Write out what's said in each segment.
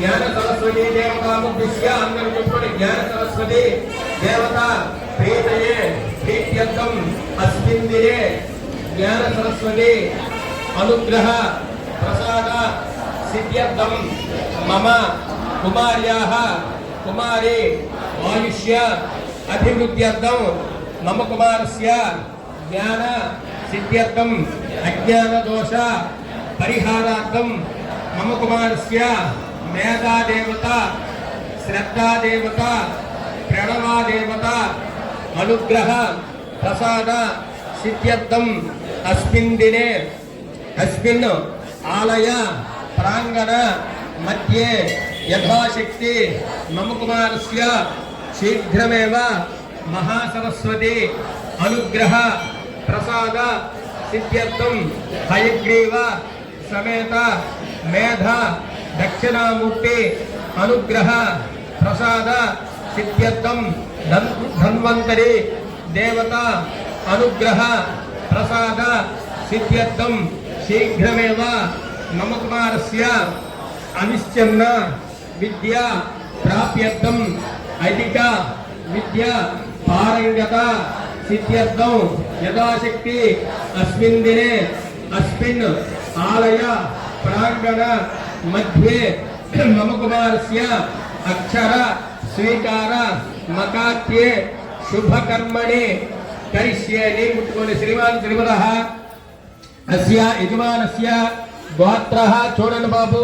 ज्ञान सरस्वती देवता मुद्दिश्य अंदर चुप्पడి ज्ञान सरस्वती देवता प्रीतये प्रीत्यर्थम अस्मिन् दिने ज्ञान सरस्वती अनुग्रह प्रसाद सिद्ध्यर्थम मम कुमार्याः कुमारी आयुष्य अभिवृद्ध्यर्थम मम कुमारस्य ज्ञान सिद्ध्यर्थम अज्ञान दोष परिहारार्थम मम कुमारस्य मेधा देवता श्रद्धा देवता प्रणवा देवता अनुग्रह प्रसाद सिद्ध्यर्थम अस्मिन् दिने अस्मिन् आलय प्रांगण मध्ये यथाशक्ति मम कुमारस्य शीघ्रमेव महासरस्वती अनुग्रह प्रसाद सिद्ध्यर्थम हयग्रीव समेत मेधा दक्षिणामूर्ति अनुग्रह प्रसाद सिद्ध्यर्थम धन्वंतरी देवता अनुग्रह प्रसाद सिद्ध्यर्थम शीघ्रमेव मम कुमारस्य अनिश्चन्न विद्या प्राप्यर्थम अधिक विद्या पारंगता सिद्ध्यर्थम यथाशक्ति अस्मिन् दिने अस्मिन् आलय प्रांगण मध्ये मम कुमारस्य अक्षर स्वीकार मकात्ये शुभ कर्मणि करिष्ये मुट्टुकोनि श्रीमान श्रीमदः अस्य यजमानस्य గోత్రః చూడండి బాబు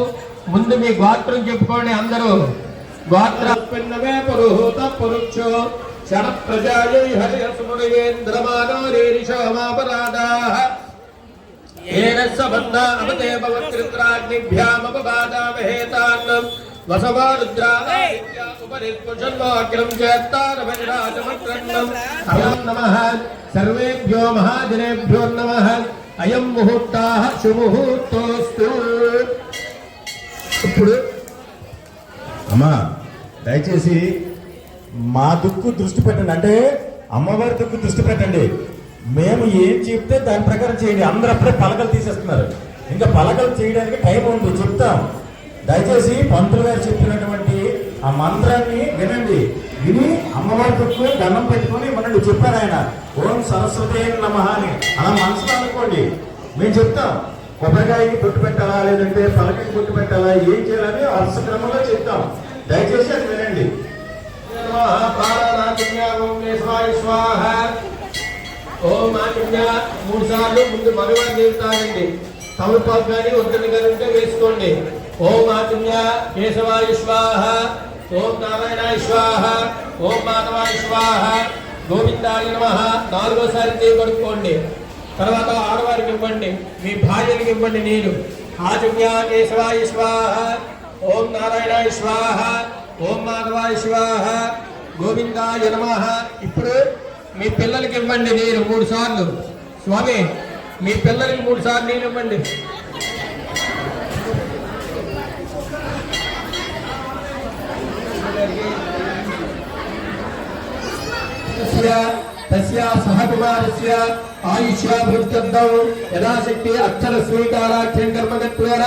ముందు మీ గోత్రం చెప్పుకోండి అందరూ గోత్ర పిన్నవే పురుహూత పురుక్షో శర ప్రజాయై హరిహసుమునివేంద్రమానో రేరిషోమాపరాదాః ఏన సబంధ అవతే భవత్రిత్రాగ్నిభ్యామపబాదామహేతాన్ వసవా రుద్రాః ఉపరిస్పుషన్వాగ్రం చేత్తారవజరాజమక్రన్నం అయం నమః సర్వేభ్యో మహాజనేభ్యో నమః అయం ముహూర్తాః శుభముహూర్తోస్తు. ఇప్పుడు అమ్మా దయచేసి మా దుక్కు దృష్టి పెట్టండి, అంటే అమ్మవారి దుక్కు దృష్టి పెట్టండి. మేము ఏం చెప్తే దాని ప్రకారం చేయండి. అందరూ అప్పుడే పలకలు తీసేస్తున్నారు, ఇంకా పలకలు చేయడానికి టైం ఉంది, చెప్తాం. దయచేసి పంతులు గారు చెప్పినటువంటి ఆ మంత్రాన్ని వినండి, విని అమ్మవారి దుక్కు దండం పెట్టుకొని మనల్ని చెప్పారు ఆయన, ఓం సరస్వతి నమః అని. అలా మనసులో అనుకోండి, మేము చెప్తాం. కొబ్బరికాయకి బొట్టు పెట్టాలా, లేదంటే పలకకి బొట్టు పెట్టాలా, ఏం చేయాలని వరుస క్రమంలో చెప్తాం. దయచేసి అది వినండి. ఓం ఆజ్ఞ 3 సార్లు ముందు మగవారు చెబుతారండి. తమలపాకు కానీ ఒత్తిడి కానీ ఉంటే వేసుకోండి. ఓం ఆజ్ఞ కేశవాయ స్వాహ, ఓం నారాయణాయ స్వాహ, ఓం మాధవాయ స్వాహ, గోవిందాయ నమః. 4వసారి కడుక్కోండి. తర్వాత ఆడవారికి ఇవ్వండి, మీ భార్యలకు ఇవ్వండి నీరు. ఆజ్ఞ కేశవాయ స్వాహ, ఓం నారాయణాయ స్వాహ, ఓం మాధవాయ స్వాహ, గోవిందాయ నమః. ఇప్పుడు మీ పిల్లలకి ఇవ్వండి నీరు 3 సార్లు. స్వామి మీ పిల్లలకి 3 సార్లు నీరు ఇవ్వండి. తస్య సహకుమారస్య ఆయుష్యాభివృద్ధ్యర్థం యథాశక్తి అక్షర స్వీకారాఖ్యం కర్మకత్వేన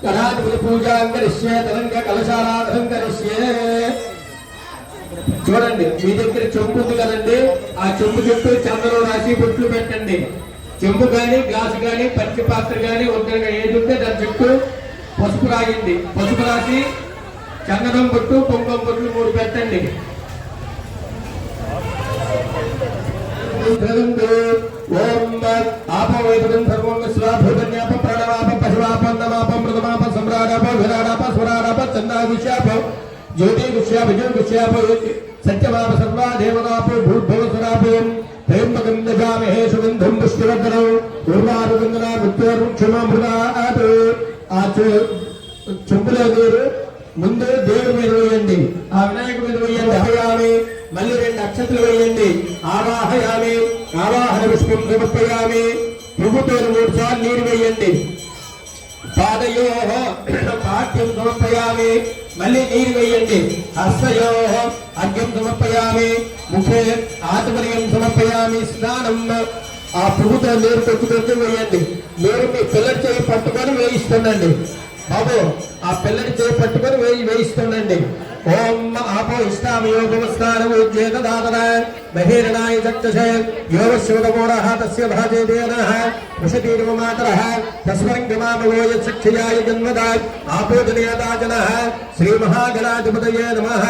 కళాధిపతి పూజాం కరిష్యే తరంగ కలశారాధనం కరిష్యే. చూడండి, మీ దగ్గర చెంబు ఉంది కదండి, ఆ చెంబు చుట్టూ చందనం రాసి బొట్లు పెట్టండి. చెంబు కానీ గ్లాసు కానీ పచ్చి పాత్ర కానీ ఒంటరిగా ఏది ఉంటే దాని చుట్టూ పసుపు రాగింది. పసుపు రాసి చందనం బొట్టు కుంకుమ బొట్లు 3 పెట్టండి. ఓం ఆపవైపురం సర్వం స్వాభూతన్యాప ప్రణవాప పశువాప నమాప మృతమాప సమ్రాడాప విరాడాప స్వరాడాప చందాగుష్యాప జ్యోతిగుష్యాప విజయగుష్యాప సత్యమాప సర్వా దేవతాప భూర్భవస్వరాప త్రయంబకం యజామహే సుగంధం పుష్టివర్ధనం పూర్వారుగంధనా మృత్యోర్ముక్షమామృతాత్. ఆ చెంబులో నీరు ముందు దేవుడి మీద వేయండి, ఆ వినాయకుడి మీద వేయండి. అభయామి మళ్ళీ 2 అక్షతలు వేయండి. ఆవాహయామి ఆవాహన పుష్పం సమర్పయామి. ప్రభుతో 3 సార్లు నీరు వేయండి. పాదయో పాఠ్యం సమర్పయామి, మళ్ళీ నీరు వేయండి. హస్తయో అర్ఘ్యం సమర్పయామి, ముఖే ఆత్మర్యం సమర్పయామి. స్నానం ఆ పువ్వుతో నీరు కొంచెం వేయండి. మీరు మీ పిల్లడి చేయి పట్టుకొని వేయిస్తుండండి. బాబు ఆ పిల్లడి చేయి పట్టుకొని వేయిస్తుండండి. ఓం ఆపో ఇష్టామయోగమస్కారం ఉద్యేతదాతన మహేరణాయ చక్షుషే యోగశోధమోడః తస్య భాజేదేనః వృషతీర్వమాతరః తస్మరంగమామవో యచ్చక్షయాయ జన్మదాత్ ఆపోదనేతాజనః శ్రీమహాగణాధిపతయే నమః.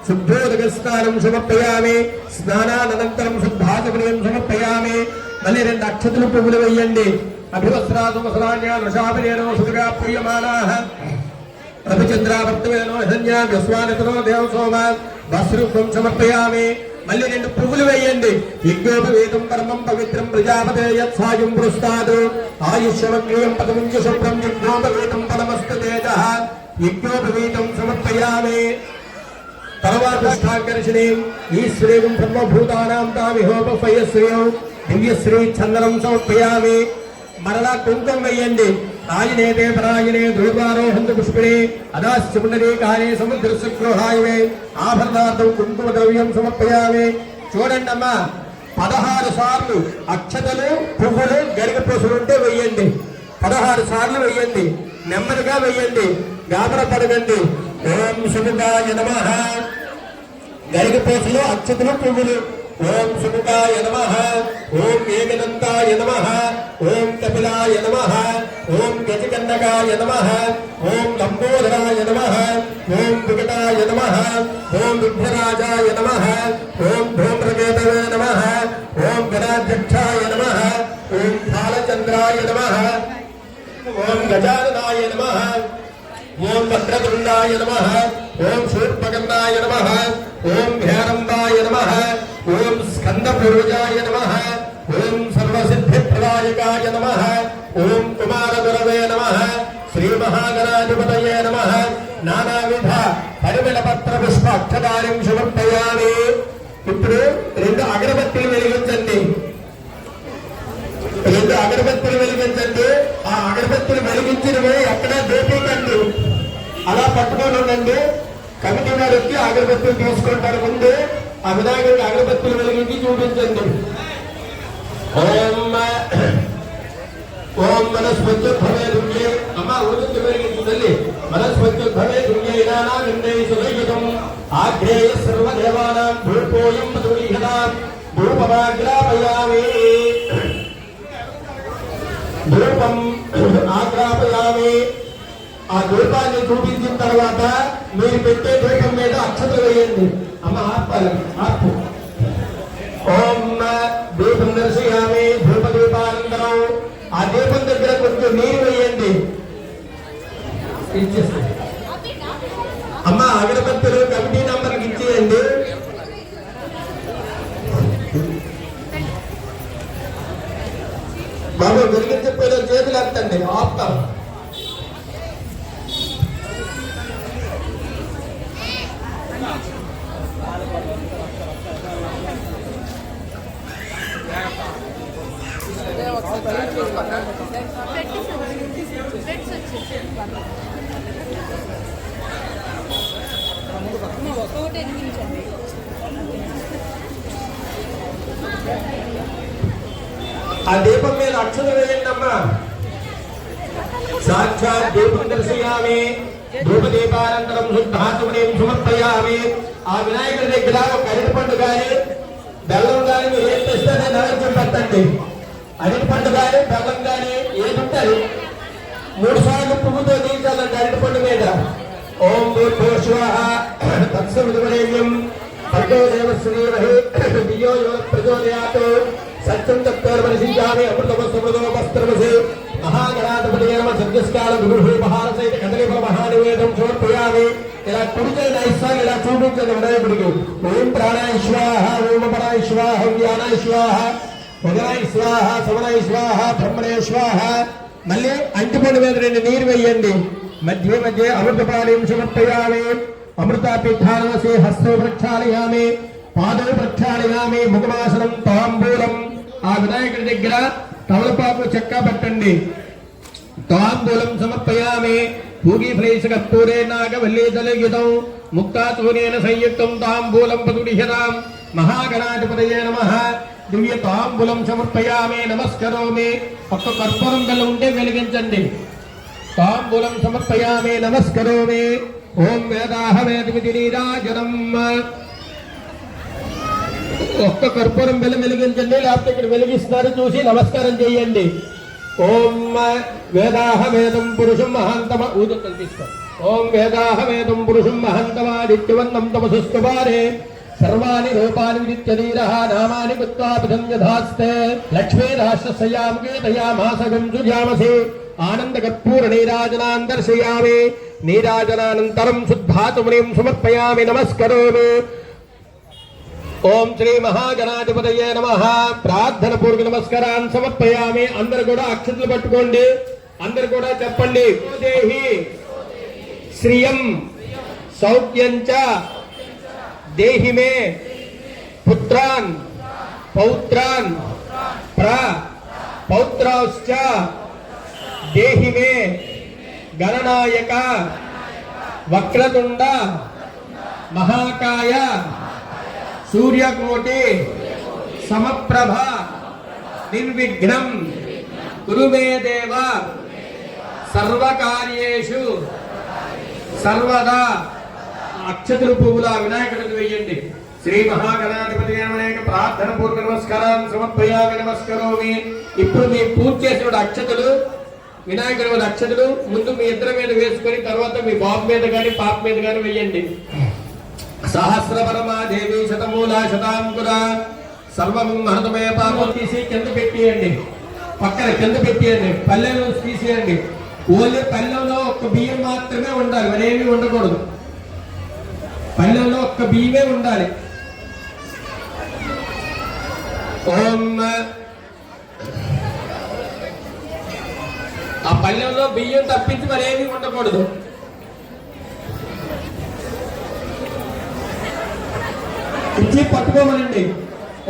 శుద్ధోదకస్కారం సమర్పయామి. స్నానానంతరం శుద్ధాచమనీయం సమర్పయామి. మళ్ళీ 2 అక్షతలు పువ్వులు వేయండి. అభివస్త్రాసు వసరాణ్యాశాపనేనో సుగా ప్రియమానాః రవిచంద్రావర్తమేనో హిరణ్యా విశ్వానితనో దేవసోమ వస్త్రం సమర్పయామి. మళ్ళీ 2 పువ్వులు వేయండి. యజ్ఞోపవేతం పరమం పవిత్రం ప్రజాపతే యత్సాయం పురస్తాదు ఆయుష్యమగ్రియం పదముంజ శుభ్రం యజ్ఞోపవేతం పరమస్తు తేజః. యజ్ఞోపవేతం సమర్పయామి. తర్వాత ష్టాకర్షిణి ఈశ్వరేం సర్వభూతానాం తామిహోపయశ్రీయం దివ్యశ్రీ చందనం సమర్పయామి. మరలా కుంకుమ వేయండి. ఆయనేతే పరాయణే దుర్వారోహంత పుష్పిణి అదాశ్చముండరీ కానే సముద్ర సుగ్రహాయమే ఆభరణార్థం కుంకుమ ద్రవ్యం సమర్పయామి. చూడండి అమ్మా 16 సార్లు అక్షతలు పువ్వులు గరిక పూసలుంటే వేయండి. 16 సార్లు వేయండి. నెమ్మదిగా వేయండి. గాబర పడకండి. ఓం సుముఖాయ నమః. గరిక పూసలు అక్షతలు పువ్వులు. ఓం సుముఖాయ నమః. ఓం ఏకదంతాయ నమః. ఓం కపిలాయ నమః. ఓం గజకన్నకాయ నమః. ఓం లంబోదరాయ నమః. ఓం వికటాయ నమః. ఓం విఘ్నరాజాయ నమః. ఓం ధూమ్రకేతవే నమః. ఓం గణాధ్యక్షాయ నమః. ఓం బాలచంద్రాయ నమః. ఓం గజాననాయ నమః. ఓం వక్రతుండాయ నమః. ఓం శూర్పకర్ణాయ నమః. ఓం భేరంబాయ నమః. ఓం స్కందపురుజాయ నమః. ఓం సర్వసిద్ధిప్రదాయకాయ నమః. ఓం కుమారగురవే నమః. శ్రీ మహాగణాధిపతయే నమః. నానావిధ పరిమళపత్ర పుష్ప అక్షదారిం సమర్పయామి. ఇప్పుడు 2 అగరబత్తులు వెలిగించండి. 2 అగరబత్తులు వెలిగించండి. ఆ అగరబత్తులు వెలిగించినవి ఎక్కడ దేపీకండి. అలా పట్టుకొని ఉండండి. కమిటీ వారు వచ్చి అగరబత్తులు తీసుకుంటారు. ముందు ఆ వినాయకుడికి అగరబత్తులు వెలిగించి చూపించండి. ఓం మనస్పత్యుద్భవే దుర్గే అమ్మ ఊరికి వెలిగించు తల్లి. మనస్పత్యుద్భవే దుర్గే నానా విందై సుదైతం ఆగ్రేయ సర్వదేవానాం భూపోయం పదవిహనాం భూపమాగ్రాపయామి. ధూపం ఆగ్రాపయామి. ఆ ధూపాన్ని చూపించిన తర్వాత మీరు పెట్టే ధూపం మీద అక్షతలు వేయండి. అమ్మ ఆపు. ఓం దీపం దర్శయామి. ధూపదీపానంతరం ఆ దీపం దగ్గర కొంచెం నీరు వేయండి. ఇచ్చేస్తుంది. అమ్మ అగరబత్తులు కమిటీ నంబర్కి ఇచ్చేయండి. బాబు వెలిగించే చేతులు ఎత్తండి. ఆపుతాం. ఆ దీపం మీద అక్షతలు వేయండి అమ్మా. సాక్షాత్ దీపం దర్శయామి. ధూపదీపానంతరం శుద్ధాచమనీయం సమర్పయామి. ఆ వినాయకుడి దగ్గర ఒక అరటిపండు కానీ బెల్లం కానీ మీరు ఏం తెస్తారని నైవేద్యం పెట్టండి. అరటిపండు కానీ బెల్లం కానీ ఏది ఉంటుంది 3 సార్లు పువ్వుతో తీర్చాలండి అరటిపండు మీద. ఓం భూర్భువ స్వాహ తత్సవితుర్వరేణ్యం భర్గో దేవస్య ధీమహి ధియో యో ప్రచోదయాత్. సత్యం తత్పరిశీయామి. అమృతమస్తమృతోపస్త్రమసి మహాగణాధిపతయే నమః. సద్యస్కాల విభూపహార సహిత కదలీఫల మహానివేదం సమర్పయామి. ఇలా కుడికై నైస్సాన్ని ఇలా చూపించండి వినాయకుడికి. ఓం ప్రాణాయ స్వాహ. ఓం అపరాయ స్వాహ. వ్యానాయ స్వాహ. ఉదరాయ స్వాహ. సమనాయ స్వాహ. బ్రహ్మణే స్వాహ. మళ్ళీ అంటిపండు మీద 2 నీరు వేయండి. మధ్య మధ్య అమృతపాణీయం సమర్పయామి. అమృతాపీఠానమసి. హస్తో ప్రక్షాళయామి. పాదౌ ప్రక్షాళయామి. ముఖమాసనం తాంబూలం. ఆ వినాయకుడి దగ్గర తమలపాకు చెక్క పెట్టండి. తాంబూలం సమర్పయామి. పూగీఫలైష కర్పూరే నాగవల్లీతలయుతం ముక్తాతూనేన సంయుక్తం తాంబూలం పదుడిహ్యతాం. మహాగణాధిపతయే నమః. దివ్య తాంబూలం సమర్పయామి నమస్కరోమి. ఒక్క కర్పూరం గల ఉంటే వెలిగించండి. తాంబూలం సమర్పయామి నమస్కరోమి. ఓం వేదాహవేదమితి నీరాజనం. ఒక్క కర్పూరం వెలిగించండి, లేకపోతే ఇక్కడ వెలిగిస్తున్నారు చూసి నమస్కారం చేయండి. ఓం వేదాహవేదం పురుషం మహాంతమ ఊదం తీసుకో. ఓం వేదాహవేదం పురుషం మహాంతమాదిత్యవన్నం తమసుస్తువారే సర్వాణి రూపాని విదిత్యధీరః నామాని కృత్వాపిధం యథాస్తే. లక్ష్మీ రాష్ట్రస్యాముఖే తయామాసగం సుజామసి ఆనందకర్పూర నీరాజనాన్ దర్శయామి. నీరాజనానంతరం శుద్ధాతుమనిం సమర్పయామి నమస్కరోమి. ఓం శ్రీ మహాగణాధిపతయే నమః. ప్రార్థన పూర్వక నమస్కారాన్ని సమర్పయామి. అందరు కూడా అక్షతలు పట్టుకోండి. అందరు కూడా చెప్పండి. దేహి శ్రియం సౌఖ్యం చ దేహి మే పుత్రాన్ పౌత్రాన్ పౌత్రాశ్చ దేహి మే గణనాయక వక్రతుండ మహాకాయ సూర్యకోటి సమప్రభ నిర్విఘ్నం కురు మే దేవ సర్వకార్యేషు సర్వదా. అక్షతులు పువ్వుల వినాయకుడికి వేయండి. శ్రీ మహాగణాధిపతి అనేక ప్రార్థన పూర్వక నమస్కారాన్ని సమర్పయామి నమస్కరోమి. ఇప్పుడు మీ పూజ చేసిన అక్షతులు వినాయకుడి అక్షతులు ముందు మీ ఇద్దరి మీద వేసుకొని తర్వాత మీ బాబు మీద కానీ పాప మీద కానీ వేయండి. సహస్రపరమా దేవి శతమూల శతాంకుర సర్వం మహతమే. పాపం తీసి కింద పెట్టేయండి. పక్కన కింద పెట్టేయండి. పల్లెలు తీసేయండి. ఓన్లీ పల్లెంలో ఒక్క బియ్యం మాత్రమే ఉండాలి, మరేమీ ఉండకూడదు. పల్లెంలో ఒక్క బియ్యమే ఉండాలి. ఓం ఆ పల్లెంలో బియ్యం తప్పించి మరేమీ ఉండకూడదు. ఇచ్చి పట్టుకోమనండి.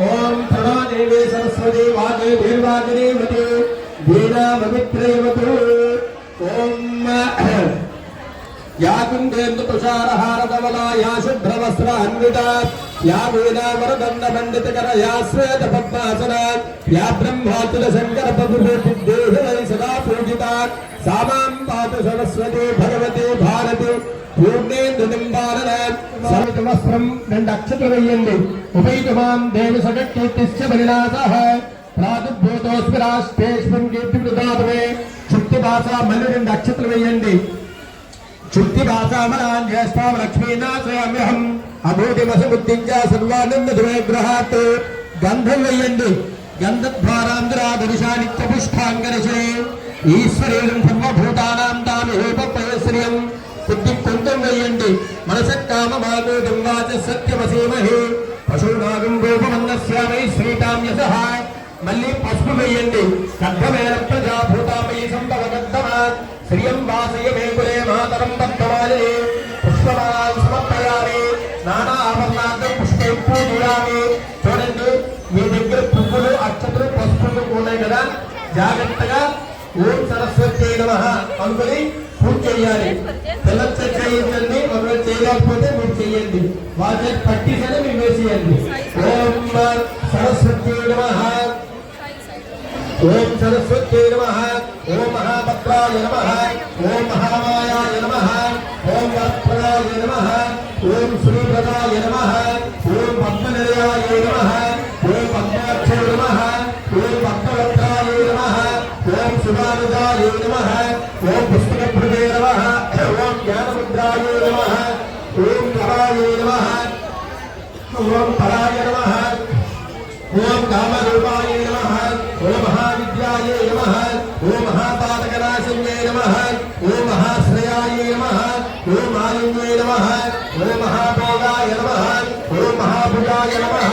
ఓం ప్రణాదేవి సరస్వతి వాగే వీర్వాగిరీమతి వీణామవిత్రేవతు. ఓం యా కుందేందు తుషారహారధవలా యా శుభ్రవస్త్ర అన్విత యా వీణావరదండ పండితకర యా శ్వేత పద్మాసన యా బ్రహ్మాతుల శంకర ప్రభుదేహి సదా పూజిత సామాం పాతు సరస్వతి భగవతి భారతి వస్త్రం 2 అక్షతలు వేయండి. ఉపైతమాం దేవి సగకీర్తిశ్చ బలినాథః ప్రాదుర్భూతోస్మి రాష్ట్రేష్మిన్ కీర్తిమృతాతమే. చుట్టి భాష మళ్ళీ 2 అక్షతలు వేయండి. చుట్టి భాషామనాన్ జ్యేష్ఠాం లక్ష్మీనాశయామ్యహం అభూతిమసముద్దించ సర్వానందవిగ్రహాత్. గంధం వేయండి. గంధద్వారాంధ్రాదర్శానిత్య పుష్పాంగరశే ఈశ్వరేణం సర్వభూతానాం తామిహోపయశ్రియం. బుద్ధి కొంచెం వేయండి. మనసక్కామమాగోదం వాచ సత్యమసీమహే పశూనాగం రూపమన్నస్యామై శ్రీతామ్యసః. మళ్ళీ పసుపు వేయండి. గర్భమేన ప్రజాభూతామై సంభవగద్దమా శ్రియం వాసయ మే కులే మాతరం పద్మమాలిని పుష్పమాన్ సమర్పయామి. నానా ఆభరణార్థం పుష్పే పూజయామి. చూడండి, మీ దగ్గర పువ్వులు అక్షతలు పసుపులు ఉన్నాయి కదా, జాగ్రత్తగా ఓం సరస్వతి నమః అనుకుని పూజ చేయాలి. పిల్లలు చేయించండి. ఒకవేళ చేయలేకపోతే మీరు చేయండి. వాటి పట్టిసని మీరు వేసేయండి. ఓం సరస్వతి నమః. ఓం సరస్వతి నమః. ఓం మహాభద్రాయ నమః. ఓం మహామాయాయ నమః. ఓం వరప్రదాయ నమః. ఓం శ్రీప్రదాయ నమః. ఓం పద్మనిలయాయ నమః. ఓం పద్మాక్షయ నమః. ఓం భక్తవత్రాయ నమః. ఓం శివానుజాయ నమః. ఓం పుస్తకప్రదే నమః. ఓం జ్ఞానముద్రాయ నమః. ఓం పరాయ నమః. ఓం పరాయ నమః. ఓం కామరూపాయ నమః. ఓం మహావిద్యాయ నమః. ఓం మహాపాతకనాశన్యే నమః. ఓం మహాశ్రయాయ నమః. ఓం మాలిన్యే నమః. ఓం మహాభోగాయ నమః. ఓం మహాభుజాయ నమః.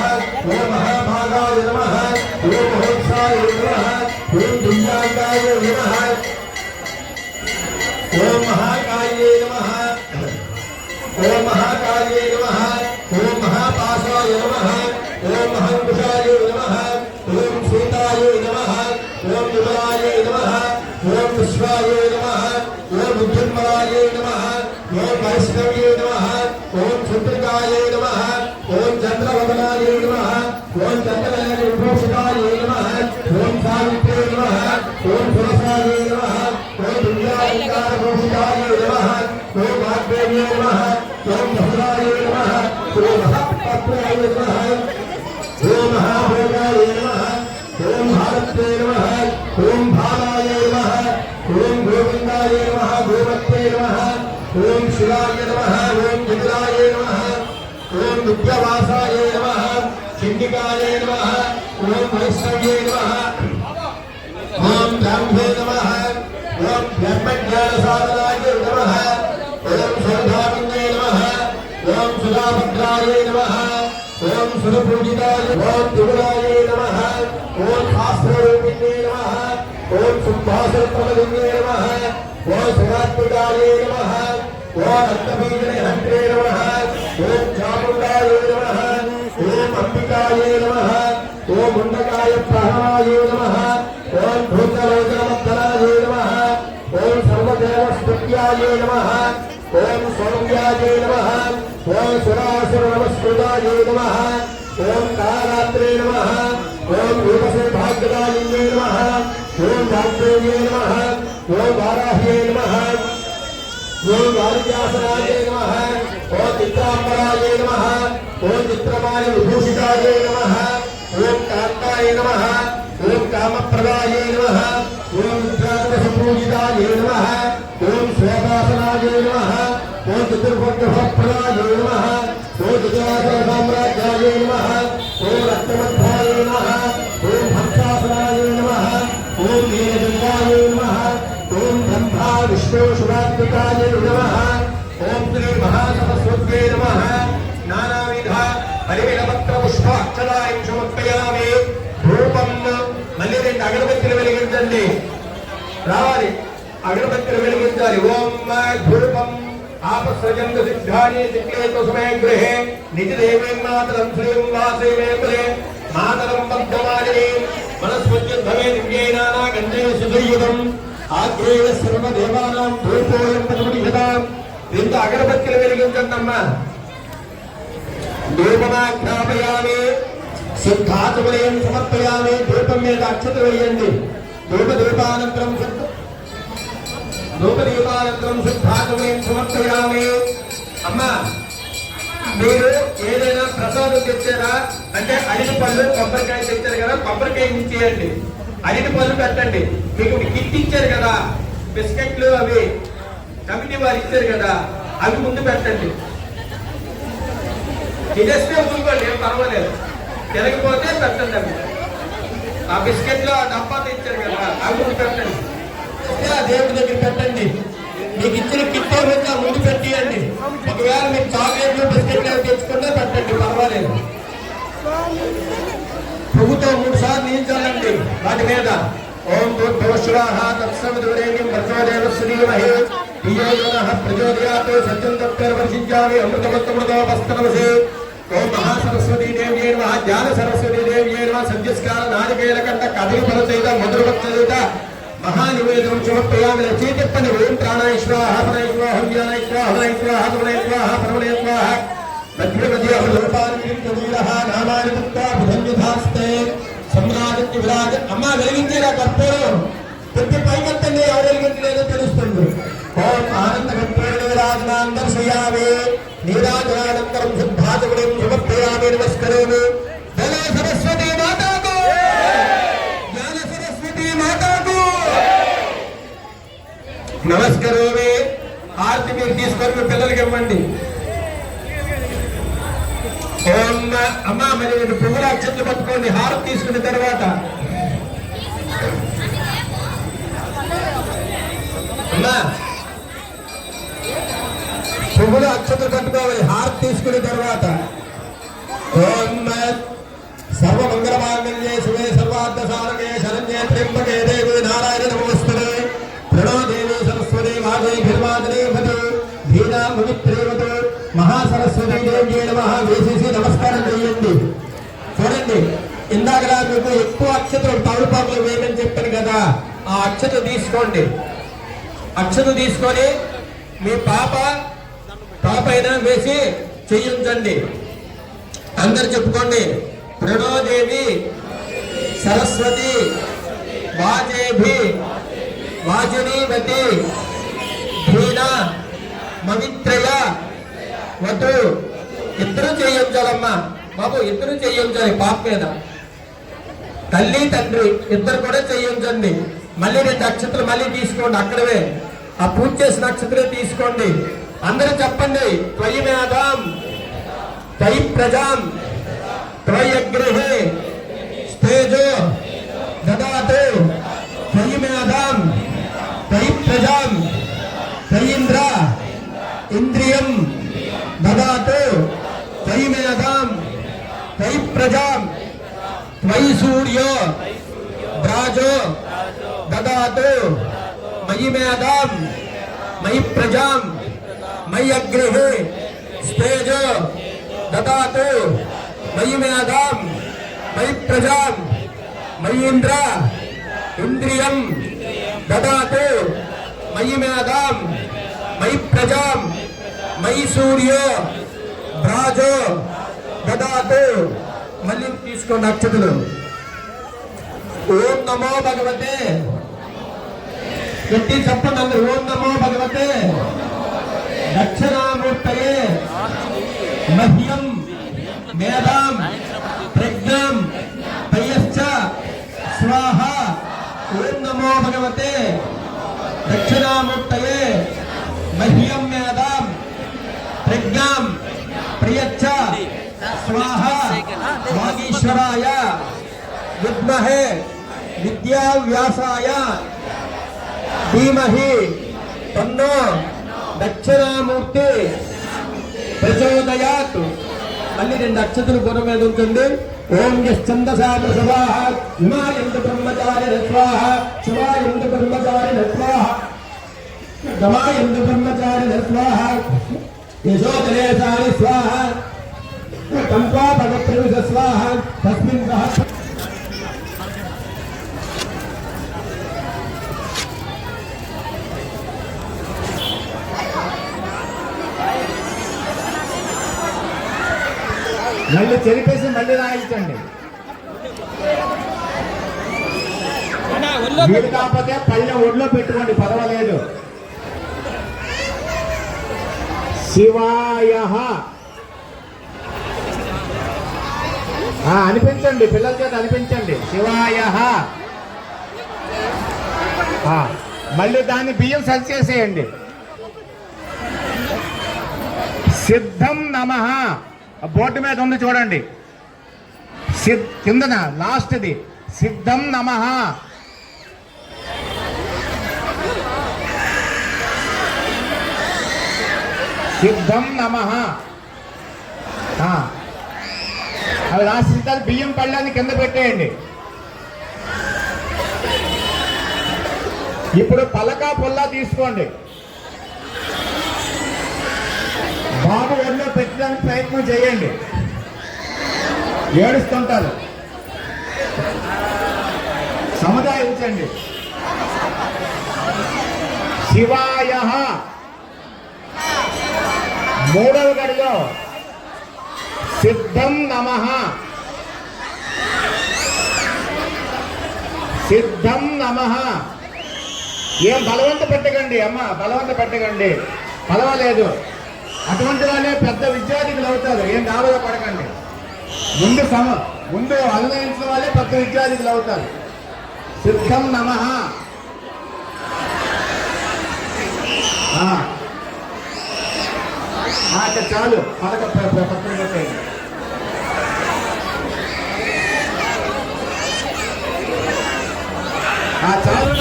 ఓం మహాభాగాయ నమః. ఓం మహోత్సాయ నమః. ఓం దివ్యాంగాయ నమః. ఓం మహాకాయే నమః. ఓం మహాకాయే నమః. ఓం మహాపాశాయ నమః. ఓం మహాంకుశాయ నమః. ఓం సీతాయ నమః. ఓం విమలాయ నమః. ఓం విశ్వాయ నమః. ఓం బుద్ధిర్మలాయ నమః. ఓం వైష్ణవ్యే నమః. ఓం చంద్రికాయ నమః. ఓం చంద్రవదనాయ నమః. ఓం చంద్రనయన విభూష ఓం భద్రాయ నమః ఓం మహాప్రభాయ నమః ఓం మహాభోగాయ నమః ఓం భారత్రే నమః ఓం భావాయ నమః ఓం గోవిందాయ నమః గోమత్రే నమః ఓం శివాయ నమః ఓం విదురాయ నమః ఓం విద్యావాసాయ నమః చండికాయ నమః ఓం వైష్ణవ్యే నమః ఓం బ్రహ్మే నమః ఓం బ్రహ్మజ్ఞాన సాధనాయ నమః ఓం సౌధామిన్యే నమః ఓం సుధాభద్రాయ నమః ఓం సురపూజితాయ ఓం త్రిపురాయ నమః ఓం శాస్త్రరూపిణ్యే నమః ఓం సింహాసనప్రమదిన్యే నమః ఓం శివాత్మికాయ నమః ఓం అష్టబీజనిహంత్రే నమః ఓం చాముండాయ నమః ఓం అంబికాయ నమః ఓం ముండకాయ ప్రహరాయ నమః ఓం భూతలోచనమద్దనాయ నమః ఓం సర్వదేవస్తుత్యాయ నమః ఓం సౌమ్యాయ నమః ఓం సురాసుర నమస్కృతాయ నమః ఓం కారాత్రే నమః ఓం రూపసే భాగ్యదాయిన్యే నమః ఓం వాగ్దేవ్యే నమః ఓం వారాహ్యే నమః ఓం వారిజాసనాయ నమః ఓం చిత్రాంబరాయ నమః ఓం చిత్రమాలి విభూషితాయ నమః ఓం కాంతాయ నమః ఓం కామప్రదాయ నమః ఓం విద్యాసంపూజితాయ నమః ఓం శ్వేతాసనాయ నమః ఓం చతుర్భుజప్రదాయ నమః ఓం చతురాసన సామ్రాజ్యాయ నమః ఓం రక్తమధ్యాయ నమః ఓం హంసాసనాయ నమః ఓం నీలగంగాయ నమః ఓం బ్రహ్మా విష్ణు శివాత్మికాయ నమః ఓం శ్రీ మహాసరస్వత్యై నమః నానావిధ పరిమళపత్ర పుష్పాక్షరాయం సమర్పయామి రూపం మళ్ళీ రెండు అగరబత్తులు వెలిగించండి రావాలి అగరబత్తులు వెలిగించాలి ఓం ధూపం ఆపసృజంత సిద్ధాని సిద్ధేతు సమయ గృహే నిజ దేవీం మాతరం శ్రీం వాసేవేంద్రే మాతరం వర్ధమాలిని మనస్వద్యుద్ధమే దివ్యేనానా గంధే సుధయుగం ఆగ్రేయ సర్వదేవానాం ధూపోయం ప్రతిష్ఠితాం రెండు అగరబత్తులు వెలిగించండి అమ్మా ధూపమాఖ్యాపయామి సిద్ధాచమయం సమర్పయామి ధూపం మీద అక్షతలు వేయండి ధూపదీపానంతరం సిద్ధాచమయం సమర్పయామి అమ్మా మీరు ఏదైనా ప్రసాదం తెచ్చారా అంటే అరటి పళ్ళు కొబ్బరికాయ తెచ్చారు కదా కొబ్బరికాయ ఇచ్చేయండి అరటి పళ్ళు పెట్టండి మీకు కిట్ ఇచ్చారు కదా బిస్కెట్లు అవి కమిటీ వారు ఇచ్చారు కదా అవి ముందు పెట్టండి తినేస్తే ఊరుకోండి ఏం పర్వాలేదు తినకపోతే పెట్టండి అవి ఆ బిస్కెట్లు ఆ డబ్బా తెచ్చారు కదా అవి ముందు పెట్టండి దేవుడి దగ్గర పెట్టండి మీకు ఇచ్చిన కిట్టే మీద ముందు పెట్టియండి ఒకవేళ మీకు చాక్లెట్లు బిస్కెట్లు తెచ్చుకుంటే పెట్టండి పర్వాలేదు ప్రభుతో 3 సార్లు నిలిచాలండి వాటి మీద ఓం భూర్భువస్సురాః తత్సవితుర్వరేణ్యం భర్గోదేవస్య ధీమహి ధియో యో నః ప్రచోదయాత్ సత్యం తత్పరివర్షించామి అమృతమస్తమృతోపస్తనమసి ఓం మహాసరస్వతీ దేవ్యై నమః జ్ఞాన సరస్వతీ దేవ్యై నమః సద్యస్కార నారికేళకంఠ కదలిఫలసహిత మధురభక్తయుత మహానివేదనం సమర్పయామి చేతిప్పని ఓం ప్రాణాయ స్వాహ ప్రాణాయ స్వాహ వ్యానాయ స్వాహ ప్రాణాయ స్వాహ ప్రాణాయ స్వాహ పరమణే స్వాహ మధ్యమధ్య అమృతోపానిం తదీరః నామాని ముక్తా బుధన్యథాస్తే సమ్రాజత్య విరాజ అమ్మ వెలిగించేరా కర్పూరం ప్రతి పైకెత్తండి ఎవరు వెలిగించలేదో తెలుస్తుంది ఓం ఆనంద కర్పూర విరాజనాం దర్శయామి నీరాజనానంతరం సిద్ధాచమణిం సమర్పయామి నమస్కరోమి బలో సరస్వతీ మాతాకు జ్ఞాన సరస్వతీ మాతాకు నమస్కరోమి ఆర్తి మీరు తీసుకొని మీ పిల్లలకి ఇవ్వండి ఓం అమ్మ మరి రెండు పువ్వుల అక్షతలు పట్టుకోండి హారతి తీసుకున్న తర్వాత అమ్మా పువ్వుల అక్షతలు పట్టుకోవాలి హారతి తీసుకున్న తర్వాత ఓం సర్వమంగళమాంగళ్యే శివే సర్వార్థ సాధకే శరణ్యే త్ర్యంబకే దేవి నారాయణ నమోస్తుతే ప్రణో దేవి సరస్వతి వాగై భిర్వాదినే భదు ధీనా పవిత్రేవతు మహాసరస్వతీ దేవ్యై నమః వేసేసి నమస్కారం చేయండి చూడండి ఇందాక మీకు ఎక్కువ అక్షతలు తమలపాకులు వేయమని చెప్పాను కదా ఆ అక్షత తీసుకోండి అక్షత తీసుకొని మీ పాప పైన వేసి చేయించండి అందరు చెప్పుకోండి ప్రణోదేవి సరస్వతి వాజేభి వాజనీవతి ధీనా మవిత్రయ వద్దు, ఇద్దరు చేయించాలమ్మా బాబు, ఇద్దరు చేయించాలి పాప మీద. తల్లి తండ్రి ఇద్దరు కూడా చేయించండి. మళ్ళీ 2 అక్షతలు మళ్ళీ తీసుకోండి, అక్కడవే ఆ పూజ చేసిన అక్షతలే తీసుకోండి. అందరూ చెప్పండి. త్వయి మేధాం త్వయి ప్రజాం త్వయగ్రహే స్థేజో దదాతు త్వయి మేధాం త్వయి ప్రజాం త్వయింద్ర ఇంద్రియం దదాతు త్వయి మేధాం త్వయి ప్రజాం త్వయి సూర్యో రాజో దదాతు మయి మేధాం మయి ప్రజాం మయి అగ్రహే స్థేజో దదాతు మయి మేధాం మయి ప్రజాం మయి ఇంద్ర ఇంద్రియం దదాతు మయి మేధాం మయి ప్రజాం మయి సూర్యో రాజో దదాతు. మళ్ళీ తీసుకోండి అక్షతలు. ఓం నమో భగవతే, గట్టి చెప్పండి అందరూ. ఓం నమో భగవతే దక్షిణామూర్తయే మహ్యం మేధాం ప్రజ్ఞాం పయశ్చ స్వాహ. ఓం నమో భగవతే దక్షిణామూర్తయే మహ్యం మేధాం ప్రజ్ఞాం ప్రియచ్చ స్వాహ. వాగీశ్వరాయ విద్మహే విద్యావ్యాసాయ ధీమహి తన్నో దక్షిణామూర్తి ప్రచోదయాత్. మళ్ళీ 2 అక్షతలు గుణ మీద ఉంటుంది. ఓం యశ్చందసామ సవాహ హిమాయందు బ్రహ్మచారి స్వాహ శివాయందు బ్రహ్మచారి స్వాహ గమాయందు బ్రహ్మచారి స్వాహ యశోదరేశాని స్వాహ కంపా భగప్రవిశ స్వాహ తస్మిన్ సహ. మళ్ళీ చెరిపేసి మళ్ళీ రాయించండి. వీలు కాకపోతే పళ్ళెం ఒడిలో పెట్టుకోండి, పర్వాలేదు. శివాయ అనిపించండి, పిల్లల చేత అనిపించండి. శివాయ. మళ్ళీ దాన్ని బియ్యం సరి చేసేయండి. సిద్ధం నమః బోర్డు మీద ఉంది చూడండి, కిందన లాస్ట్ది సిద్ధం నమః. సిద్ధం నమః. అవి రాసి బియ్యం పళ్ళని కింద పెట్టేయండి. ఇప్పుడు పలకా పుల్లా తీసుకోండి. బాబు ఒళ్ళో పెట్టడానికి ప్రయత్నం చేయండి, ఏడుస్తుంటారు. సముదాయించండి. శివాయ. 3వ గడిలో సిద్ధం నమః. సిద్ధం నమః. ఏం బలవంత పెట్టకండి అమ్మ, బలవంత పెట్టకండి, పర్వాలేదు. అటువంటి వాళ్ళే పెద్ద విద్యార్థులు అవుతారు, ఏం గాబరా పడకండి. ముందు అన్వయించిన వాళ్ళే పెద్ద విద్యార్థులు అవుతారు. సిద్ధం నమః. చాలు, పక్కన పెట్టండి. చాలు.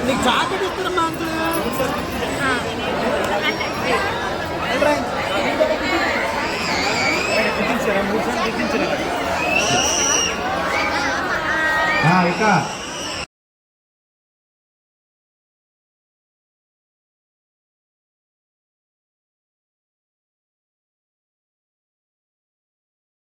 నీకు చాకెట్ ఇస్తారమ్మా అంకుల్. ఇక